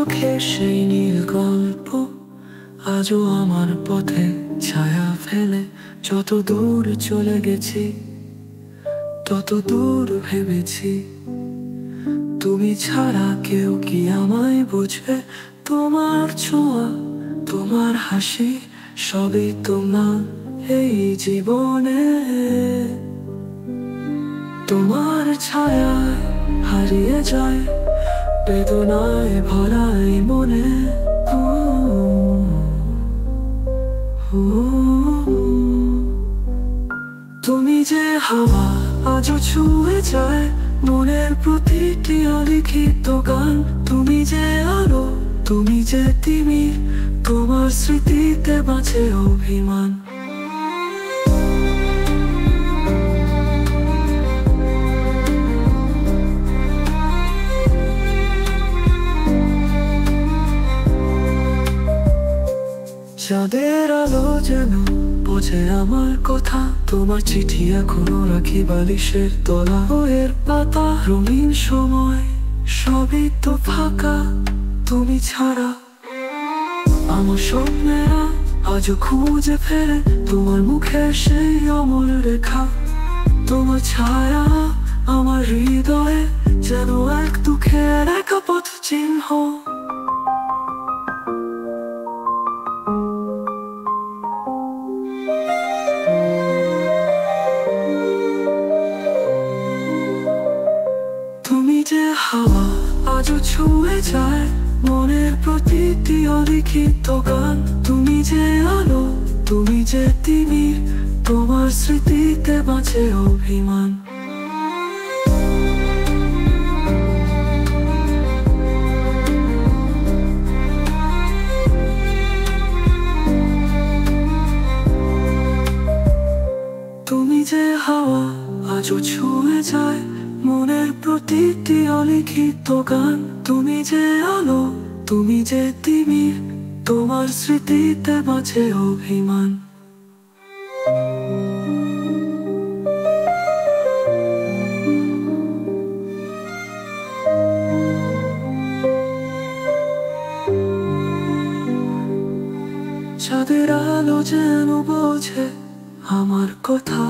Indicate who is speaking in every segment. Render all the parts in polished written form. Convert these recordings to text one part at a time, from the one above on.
Speaker 1: চোখে সেই নীল গল্প আজও আমার পথে ছায়া ফেলে। যত দূর চলে গেছি তত দূর ভেবেছি তুমি ছাড়া কেউ কি আমায় বুঝবে। তোমার ছোঁয়া, তোমার হাসি, সবই তোমার এই জীবনে। তোমার ছায়ায় হারিয়ে যায় বেদনায় ভরা এই মনে। তুমি যে হাওয়া আজও ছুঁয়ে যায় মনের প্রতিটি অলিখিত গান। তুমি যে আলো, তুমি যে তিমির, তোমার স্মৃতিতে বাঁচে অভিমান। চাঁদের আলো যেন বোঝে আমার কথা, তোমার চিঠি এখনো রাখি বালিশের তলা। বইয়ের পাতা, রঙিন সময়, সবই তো ফাঁকা তুমি ছাড়া। আমার স্বপ্নেরা আজও খুঁজে ফেরে তোমার মুখের সেই অমর রেখা। তোমার ছায়া আমার হৃদয়ে যেন এক দুঃখের একা পথ চিহ্ন। তুমি যে হাওয়া আজও ছুঁয়ে যায় মনের প্রতিটি অলিখিত গান। তুমি যে আলো, তুমি যে তিমির, তোমার স্মৃতিতে বাঁচে অভিমান। তুমি যে হাওয়া আজও ছুঁয়ে যায় মনের প্রতিটি অলিখিত গান। তুমি যে আলো, তুমি যে তিমির, তোমার স্মৃতিতে বাঁচে অভিমান। চাঁদের আলো যেন বোঝে আমার কথা,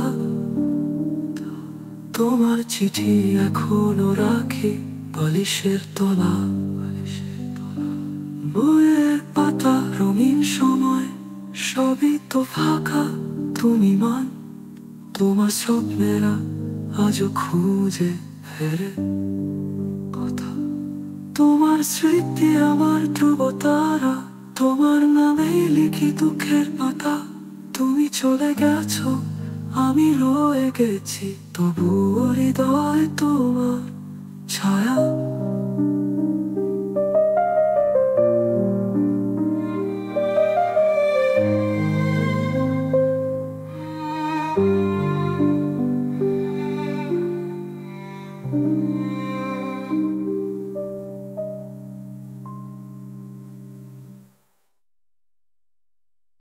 Speaker 1: তোমার চিঠি এখনো রাখি বালিশের তলা। বইয়ের পাতা, রঙিন সময়, সবই তো ফাঁকা তুমি মান। তোমার স্বপ্নেরা আজও খুঁজে ফেরে কথা। তোমার স্মৃতি আমার ধ্রুব তারা, তোমার নামেই লিখি দুঃখের পাতা। তুমি চলে গেছো, আমি রয়ে গেছি, তবুও হৃদয় তো